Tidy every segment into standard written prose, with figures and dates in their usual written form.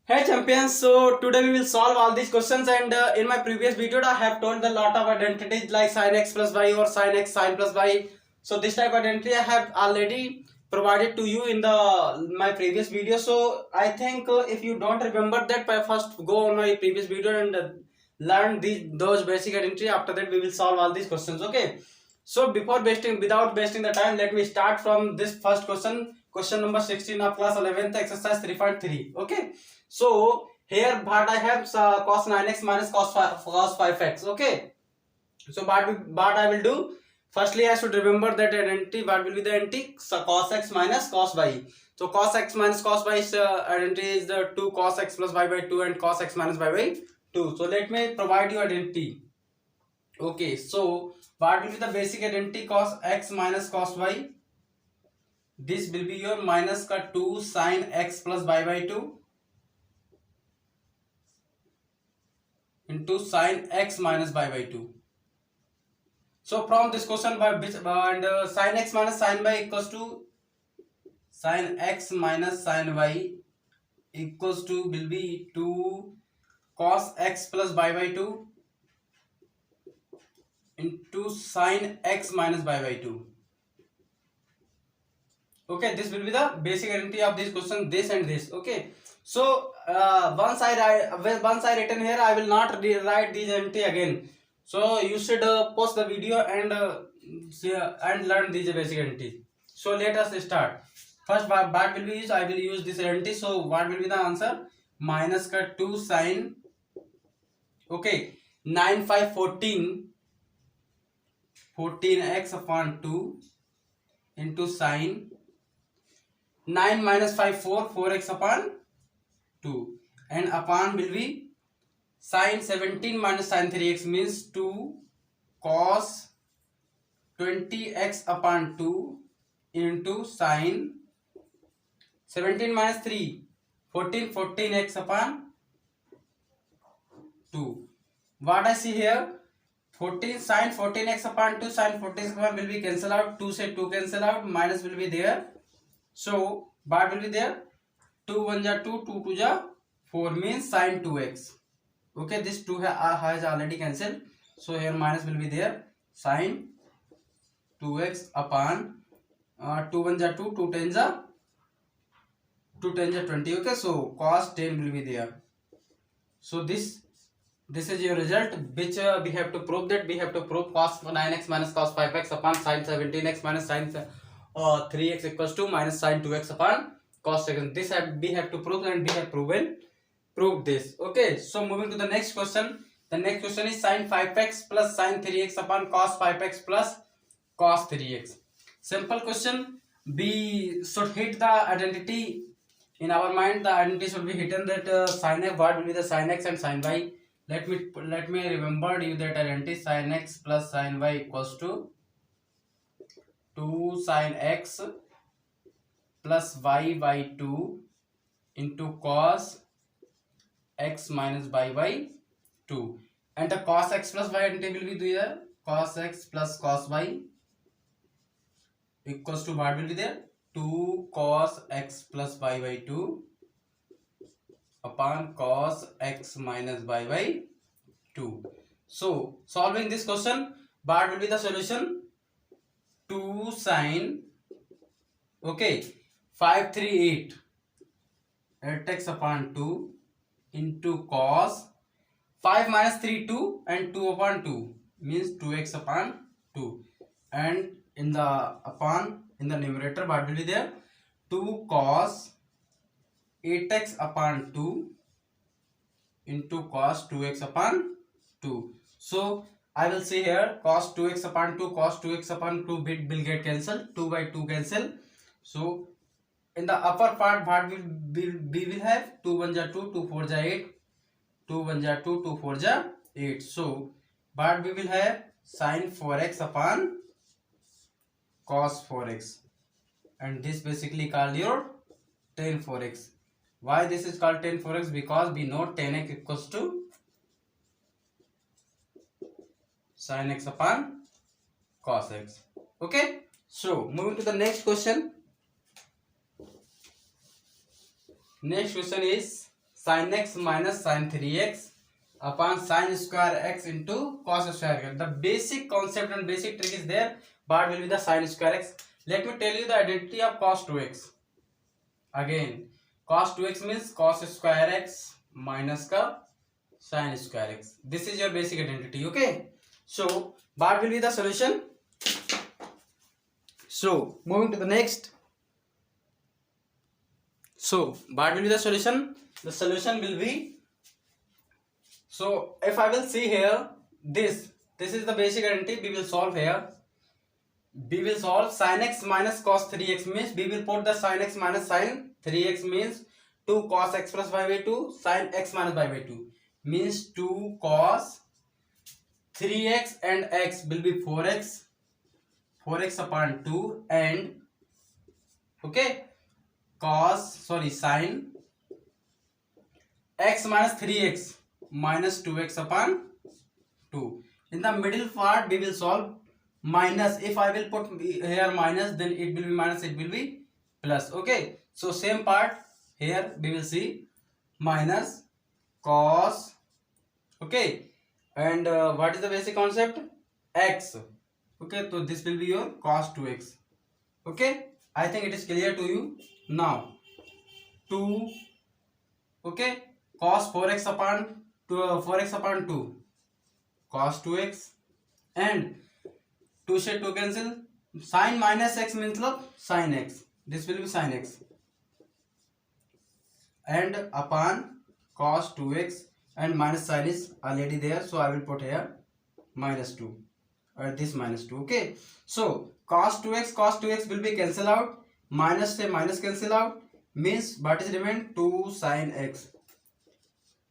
Hey champions, so today we will solve all these questions and in my previous video I have told a lot of identities like sin x plus y or sin x sin plus y. So this type of identity I have already provided to you in the my previous video. So I think if you don't remember that, first go on my previous video and learn those basic identity. After that we will solve all these questions. Okay. So without wasting the time, let me start from this first question number 16 of class 11th exercise 3.3. Okay. So here what I have cos 9x minus cos 5x. Okay. So what I will do, firstly I should remember that identity. What will be the identity? So cos x minus cos y. So cos x minus cos y is identity is the 2 cos x plus y by 2 and cos x minus y by 2. So let me provide you identity. Okay, so what will be the basic identity? Cos x minus cos y. This will be your minus का 2 sin x plus y by 2 into sin x minus y by 2. So from this question, by which and sin x minus sin y equals to sin x minus sin y equals to will be 2 cos x plus y by 2 into sin x minus y by 2. Okay, this will be the basic identity of this question, this and this. Okay, so once I written here, I will not rewrite these identity again. So you should pause the video and learn these basic identities. So let us start. First, what will we use? I will use this identity. So what will be the answer? Minus का 2 sin. Okay, 9 5 14 14x upon 2 into sin 9 minus 5 4 4x upon 2 and upon will be sin 17 minus sin 3x means 2 cos 20x upon 2 into sin 17 minus 3 14 14x upon 2. What I see here, 14 sin 14x upon 2 sin 14x upon will be cancel out, 2 से 2 cancel out, minus will be there. So what will be there? 2 1 ja 2, 2 2 ja 4 means sin 2x. Okay, this 2 has already cancelled. So here minus will be there. Sin 2x upon 2 1 ja 2, 2 10 ja 20. Okay, so cos 10 will be there. So this is your result, which we have to prove that we have to prove cos 9x minus cos 5x upon sin 17x minus sin 3x equals to minus sin 2x upon cos 2x. This we have to prove and we have proved this. Okay, so moving to the next question. The next question is sin 5x plus sin 3x upon cos 5x plus cos 3x. Simple question. We should hit the identity in our mind. The identity should be hidden that sin x, what will be the sin x and sin y. Let me remember you that identity. Sin x plus sin y equals to 2 sin x plus y by 2 into cos x minus y by 2, and the cos x plus y identity will be there. Cos x plus cos y equals to what will be there? 2 cos x plus y by 2 upon cos x minus y by 2. So solving this question, what will be the solution? 2 sin, okay, 5 3 8 8x upon 2 into cos 5 minus 3 2 and 2 upon 2 means 2x upon 2, and in the numerator what will be there? 2 cos 8x upon 2 into cos 2x upon 2. So I will say here cos 2x upon 2, cos 2x upon 2 bit will get cancelled, 2 by 2 cancel. So in the upper part what we will have? 2 1 ja 2, 2 4 ja 8, 2 1 ja 2, 2 4 ja 8. So but we will have sin 4x upon cos 4x, and this basically called your tan 4x. Why this is called tan 4x? Because we know tan x equals to sin x upon cos x. Okay, so moving to the next question. Next question is sin x minus sin 3x upon sin square x into cos square x. The basic concept and basic trick is there, but will be the sin square x. Let me tell you the identity of cos 2x. Again, cos 2x means cos square x minus का sin square x. This is your basic identity. Okay. So what will be the solution? So moving to the next. So what will be the solution? The solution will be, so if I will see here, this is the basic identity. We will solve here. We will solve sin x minus cos 3x means we will put the sin x minus sin 3x means 2 cos x plus y by 2 sin x minus y by 2 means 2 cos 3x and x will be 4x upon 2 and okay sin x minus 3x minus 2x upon 2. In the middle part we will solve minus. If I will put here minus, then it will be minus, it will be plus. Okay, so same part here we will see minus cos, okay, and what is the basic concept? X. Okay, so this will be your cos 2x. Okay, I think it is clear to you now. 2, okay, cos 4x upon 2 cos 2x and 2 से 2 cancel. sin minus x means sin x. This will be sin x and upon cos 2x and minus sign is already there, so I will put here minus 2 or this minus 2. Okay, so cos 2x will be cancel out, minus से minus cancel out means what is remain 2 sin x.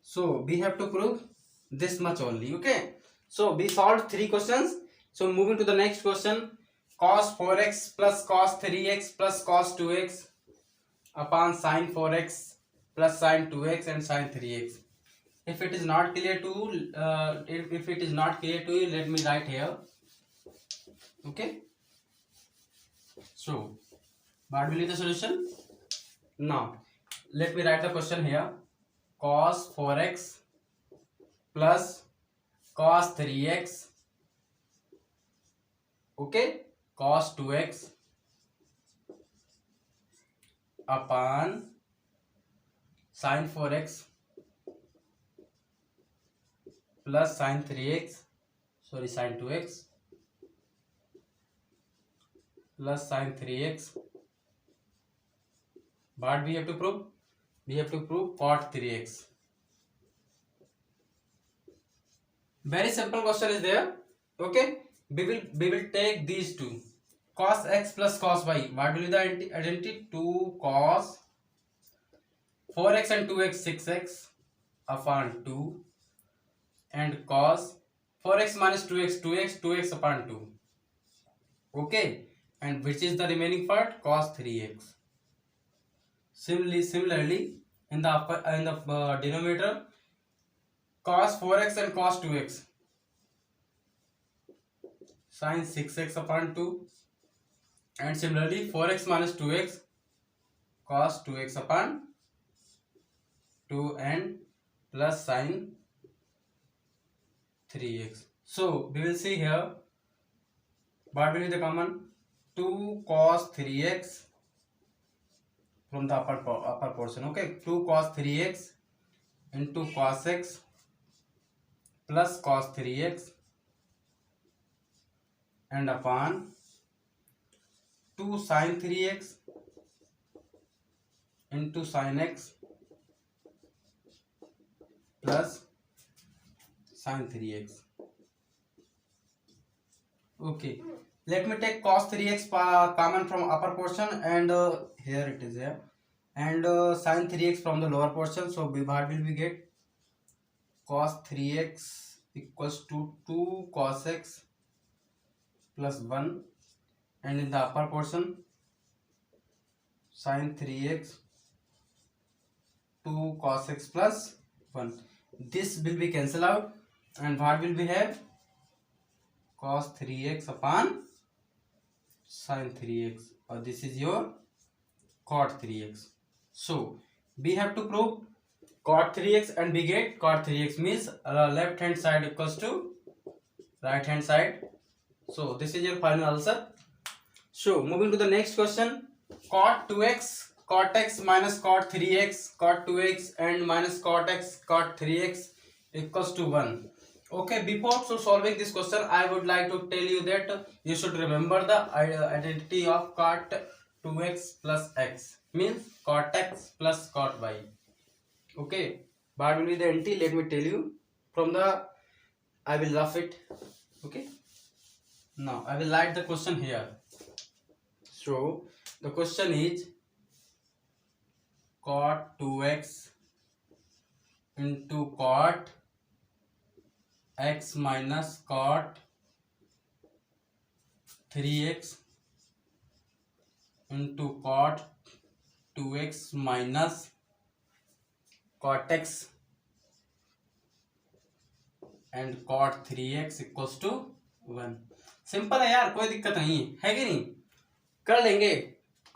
So we have to prove this much only. Okay, so we solved 3 questions. So moving to the next question, cos 4x plus cos 3x plus cos 2x upon sin 4x plus sin 2x and sin 3x. If it is not clear to if it is not clear to you, let me write here. Okay, so what will be the solution? Now let me write the question here. Cos 4x plus cos 3x, okay, cos 2x upon sin 4x plus sin 3x, sin 2x plus sin 3x. What we have to prove? We have to prove cot 3x. Very simple question is there. Okay, we will take these two, cos x plus cos y. What will be the identity? 2 cos 4x and 2x 6x upon 2 and cos 4x minus 2x upon 2. Okay, and which is the remaining part? Cos 3x. Similarly in the denominator, cos 4x and cos 2x sin 6x upon 2 and similarly 4x minus 2x cos 2x upon 2 and plus sin 3x. So we will see here what will be the common. 2 cos 3x from the upper portion. Okay, 2 cos 3x into cos x plus cos 3x and upon 2 sin 3x into sin x plus sin 3x. Okay, let me take cos 3x common from upper portion and here it is here, and sin 3x from the lower portion. So what will we get? Cos 3x equals to 2 cos x plus 1 and in the upper portion sin 3x 2 cos x plus 1. This will be cancel out and what will we have? Cos 3x upon sin 3x, or this is your cot 3x. So we have to prove cot 3x and we get cot 3x means left hand side equals to right hand side. So this is your final answer. So moving to the next question, cot 2x cot x minus cot 3x cot 2x and minus cot x cot 3x equals to 1. Okay, before solving this question, I would like to tell you that you should remember the identity of cot 2x plus x means cot x plus cot y. Okay, what will be the identity? Let me tell you from the, I will rough it. Okay, now I will write the question here. So the question is cot 2x into cot x minus cot 3x into cot 2x minus cot x and cot 3x equals to 1. Simple है यार, कोई दिक्कत नहीं है कि नहीं, कर लेंगे.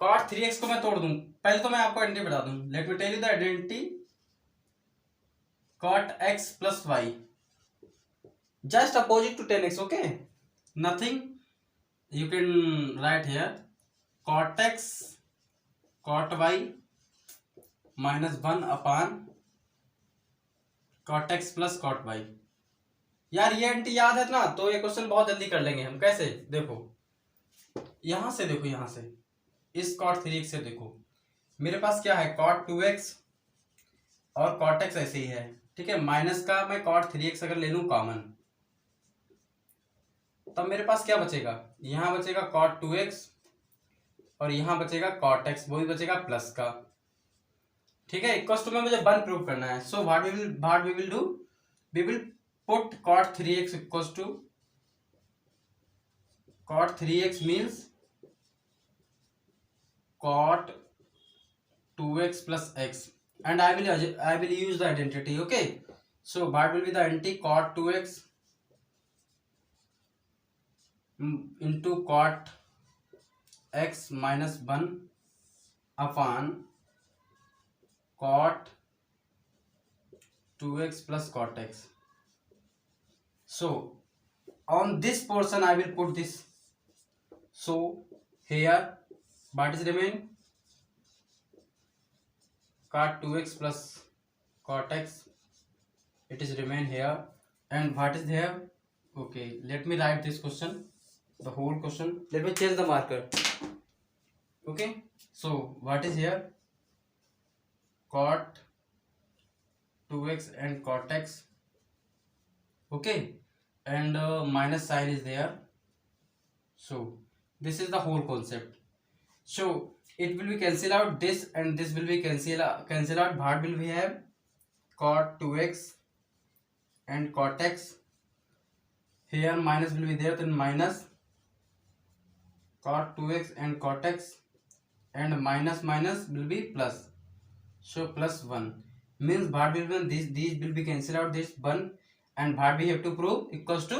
cot 3x को मैं तोड़ दूं, पहले तो मैं आपको आइडेंटिटी बता दूं. Let me tell you the identity. cot x plus y just opposite to 10x. okay, nothing, you can write here cot x cot y minus 1 upon cot x plus cot y. यार ये identity याद है ना, तो ये question बहुत जल्दी कर लेंगे हम. कैसे, देखो यहां से, देखो यहां से इस cot 3x से देखो, मेरे पास क्या है cot 2x और cot x ऐसे ही है. ठीक है, माइनस का मैं cot 3x अगर ले लूं कॉमन, तब मेरे पास क्या बचेगा, यहां बचेगा cot 2x और यहां बचेगा cot x, वो भी बचेगा प्लस का. ठीक है, इक्वल्स टू में मुझे 1 प्रूव करना है. So what we will do, we will put cot 3x equals to cot 3x means cot 2x plus x and I will use the identity. okay, so what will be the identity, cot 2x into cot x minus 1 upon cot 2x plus cot x. So on this portion I will put this. So here what is remain, cot 2x plus cot x, it is remain here. And what is there, okay, let me write this question, the whole question. Let me change the marker. okay, so what is here, cot 2x and cot x. okay, and minus sign is there. So this is the whole concept. So it will be cancel out this and this will be cancel out. What will we have, cot 2x and cot x, here minus will be there, then minus cot 2x and cot x and minus will be plus. So plus 1 means what will be, these will be cancel out, this 1, and what we have to prove, equals to